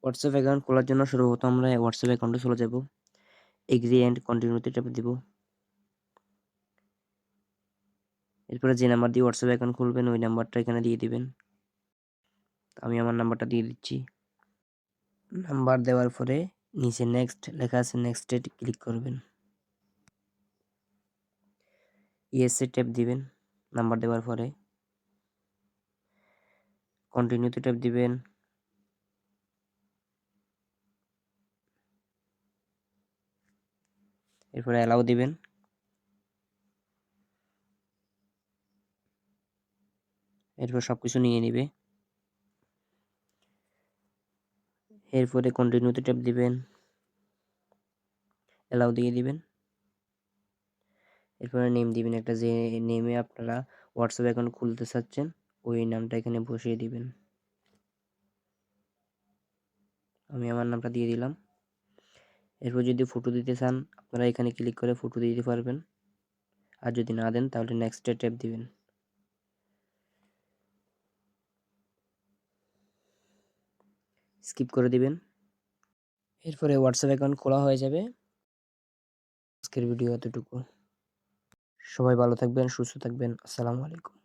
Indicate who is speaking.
Speaker 1: WhatsApp account খোলার জন্য সর্বপ্রথম আমরা হোয়াটসঅ্যাপ অ্যাকাউন্টে চলে যাব। এগ্রি অ্যান্ড কন্টিনিউতে ট্যাপ দিব। এরপরে যে নাম্বার দিয়ে হোয়াটসঅ্যাপ অ্যাকাউন্ট খুলবেন ওই নাম্বারটা এখানে দিয়ে দিবেন। আমি আমার নাম্বারটা দিয়ে দিচ্ছি। নাম্বার দেওয়ার পরে নিচে নেক্সট লেখা আছে, নেক্সটে ক্লিক করবেন। ইয়েসে ট্যাপ দিবেন নাম্বার দেওয়ার পরে। কন্টিনিউতে ট্যাপ দিবেন। এরপরে অ্যালাউ দিবেন। এরপর সবকিছু নিয়ে নিবে। এরপরে কন্টিনিউতে ট্যাপ দিবেন, অ্যালাউ দিয়ে দিবেন। এরপরে নেম দিবেন একটা, যে নেমে আপনারা হোয়াটসঅ্যাপ অ্যাকাউন্ট খুলতে চাচ্ছেন ওই নামটা এখানে বসিয়ে দিবেন। আমি আমার নামটা দিয়ে দিলাম। এরপর যদি ফটো দিতে চান আপনারা এখানে ক্লিক করে ফটো দিতে পারবেন, আর যদি না দেন তাহলে নেক্সটে ট্যাপ দিবেন। স্কিপ করে দিবেন। এরপরে হোয়াটসঅ্যাপ অ্যাকাউন্ট খোলা হয়ে যাবে। আজকের ভিডিও এতটুকু। সবাই ভালো থাকবেন, সুস্থ থাকবেন। আসসালামু আলাইকুম।